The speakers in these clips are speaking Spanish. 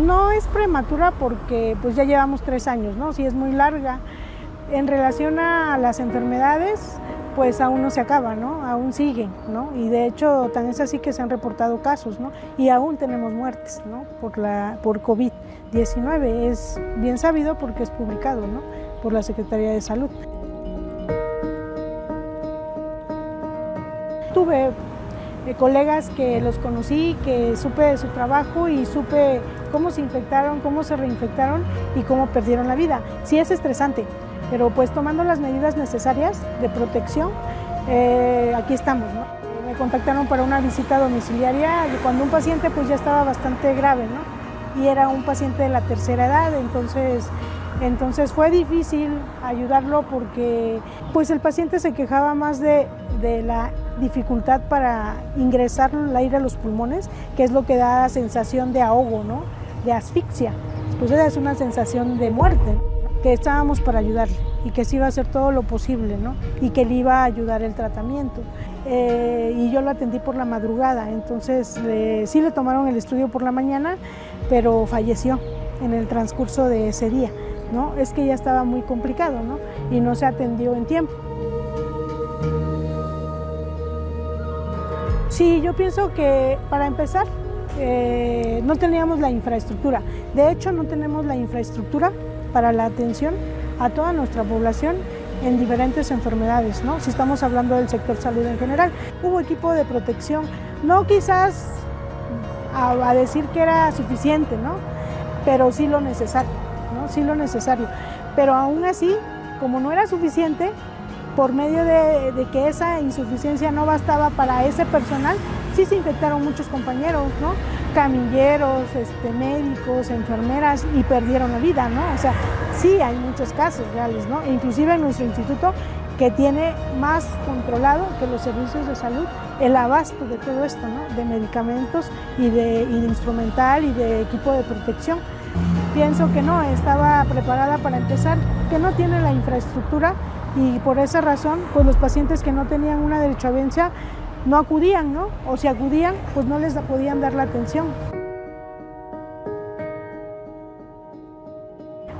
No es prematura porque pues ya llevamos 3 años, ¿no? Sí es muy larga. En relación a las enfermedades, pues aún no se acaba, ¿no? Aún siguen, ¿no? Y de hecho tan es así que se han reportado casos, ¿no? Y aún tenemos muertes, ¿no? Por COVID-19. Es bien sabido porque es publicado, ¿no? Por la Secretaría de Salud. Tuve colegas que los conocí, que supe de su trabajo y supe cómo se infectaron, cómo se reinfectaron y cómo perdieron la vida. Sí es estresante, pero pues tomando las medidas necesarias de protección, aquí estamos, ¿no? Me contactaron para una visita domiciliaria cuando un paciente pues ya estaba bastante grave, ¿no? Y era un paciente de la tercera edad, entonces fue difícil ayudarlo porque pues el paciente se quejaba más de la dificultad para ingresar el aire a los pulmones, que es lo que da sensación de ahogo, ¿no? De asfixia. Pues esa es una sensación de muerte, ¿no? Que estábamos para ayudarle y que sí iba a hacer todo lo posible, ¿no? Y que le iba a ayudar el tratamiento. Y yo lo atendí por la madrugada, entonces sí le tomaron el estudio por la mañana, pero falleció en el transcurso de ese día, ¿no? Es que ya estaba muy complicado, ¿no? Y no se atendió en tiempo. Sí, yo pienso que para empezar no teníamos la infraestructura. De hecho, no tenemos la infraestructura para la atención a toda nuestra población en diferentes enfermedades, ¿no? Si estamos hablando del sector salud en general. Hubo equipo de protección, no quizás a decir que era suficiente, ¿no? Pero sí lo necesario, ¿no? Sí lo necesario. Pero aún así, como no era suficiente, por medio de que esa insuficiencia no bastaba para ese personal, sí se infectaron muchos compañeros, ¿no? Camilleros, médicos, enfermeras, y perdieron la vida, ¿no? O sea, sí hay muchos casos reales, ¿no? E inclusive en nuestro instituto, que tiene más controlado que los servicios de salud el abasto de todo esto, ¿no? De medicamentos y de instrumental y de equipo de protección. Pienso que no estaba preparada para empezar, que no tiene la infraestructura, y por esa razón, pues los pacientes que no tenían una derechohabencia no acudían, ¿no? O si acudían, pues no les podían dar la atención.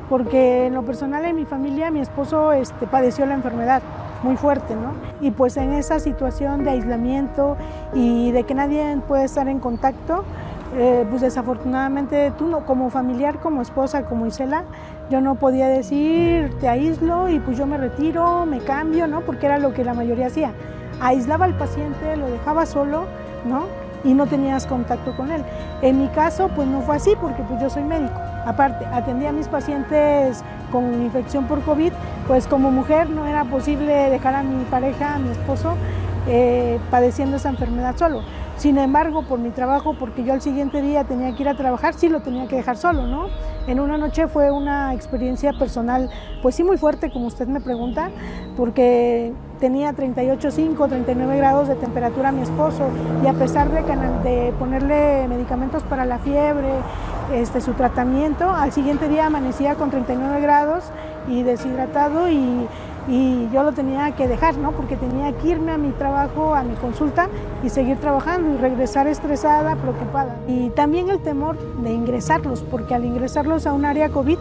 Porque en lo personal, en mi familia, mi esposo padeció la enfermedad muy fuerte, ¿no? Y pues en esa situación de aislamiento y de que nadie puede estar en contacto, pues desafortunadamente tú, como familiar, como esposa, como Isela, yo no podía decir te aíslo y pues yo me retiro, me cambio, ¿no? Porque era lo que la mayoría hacía. Aislaba al paciente, lo dejaba solo, ¿no? Y no tenías contacto con él. En mi caso, pues no fue así, porque pues yo soy médico. Aparte, atendía a mis pacientes con infección por COVID, pues como mujer no era posible dejar a mi pareja, a mi esposo, padeciendo esa enfermedad solo. Sin embargo, por mi trabajo, porque yo al siguiente día tenía que ir a trabajar, sí lo tenía que dejar solo, ¿no? En una noche fue una experiencia personal, pues sí muy fuerte, como usted me pregunta, porque tenía 38,5, 39 grados de temperatura mi esposo, y a pesar de ponerle medicamentos para la fiebre, su tratamiento, al siguiente día amanecía con 39 grados y deshidratado, y yo lo tenía que dejar, ¿no? Porque tenía que irme a mi trabajo, a mi consulta, y seguir trabajando y regresar estresada, preocupada. Y también el temor de ingresarlos, porque al ingresarlos a un área COVID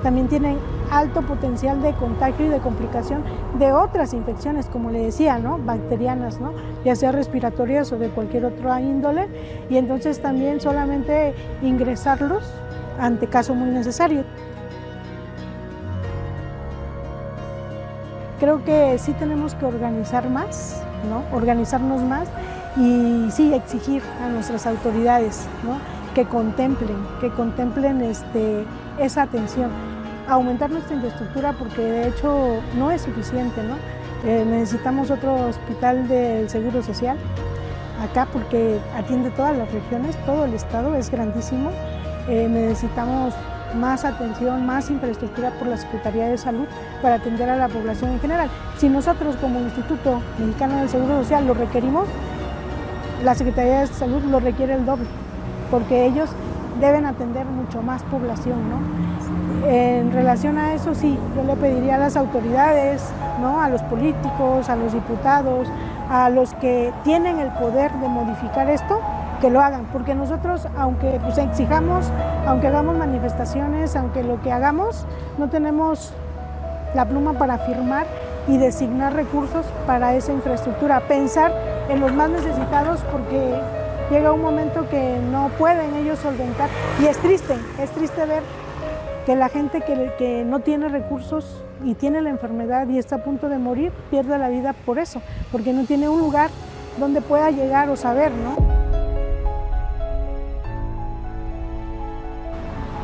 también tienen alto potencial de contagio y de complicación de otras infecciones, como le decía, ¿no? Bacterianas, ¿no? Ya sea respiratorias o de cualquier otra índole, y entonces también solamente ingresarlos ante caso muy necesario. Creo que sí tenemos que organizar más, ¿no? Organizarnos más y sí exigir a nuestras autoridades, ¿no? que contemplen esa atención. Aumentar nuestra infraestructura, porque de hecho no es suficiente, ¿no? Necesitamos otro hospital del Seguro Social acá, porque atiende todas las regiones, todo el estado, es grandísimo. Necesitamos más atención, más infraestructura por la Secretaría de Salud para atender a la población en general. Si nosotros como Instituto Mexicano del Seguro Social lo requerimos, la Secretaría de Salud lo requiere el doble, porque ellos deben atender mucho más población, ¿no? En relación a eso, sí, yo le pediría a las autoridades, ¿no? A los políticos, a los diputados, a los que tienen el poder de modificar esto, que lo hagan, porque nosotros, aunque pues exijamos, aunque hagamos manifestaciones, aunque lo que hagamos, no tenemos la pluma para firmar y designar recursos para esa infraestructura, pensar en los más necesitados, porque llega un momento que no pueden ellos solventar, y es triste ver que la gente que no tiene recursos y tiene la enfermedad y está a punto de morir, pierde la vida por eso, porque no tiene un lugar donde pueda llegar o saber, ¿no?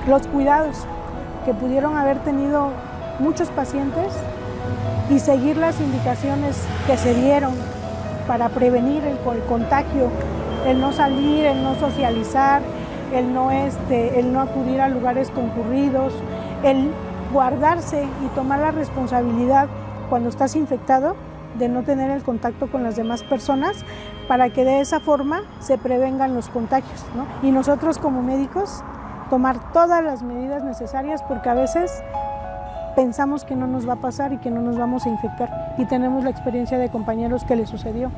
Los cuidados que pudieron haber tenido muchos pacientes y seguir las indicaciones que se dieron para prevenir el contagio, el no salir, el no socializar, el no acudir a lugares concurridos, el guardarse y tomar la responsabilidad cuando estás infectado de no tener el contacto con las demás personas, para que de esa forma se prevengan los contagios, ¿no? Y nosotros como médicos tomar todas las medidas necesarias, porque a veces pensamos que no nos va a pasar y que no nos vamos a infectar, y tenemos la experiencia de compañeros que les sucedió.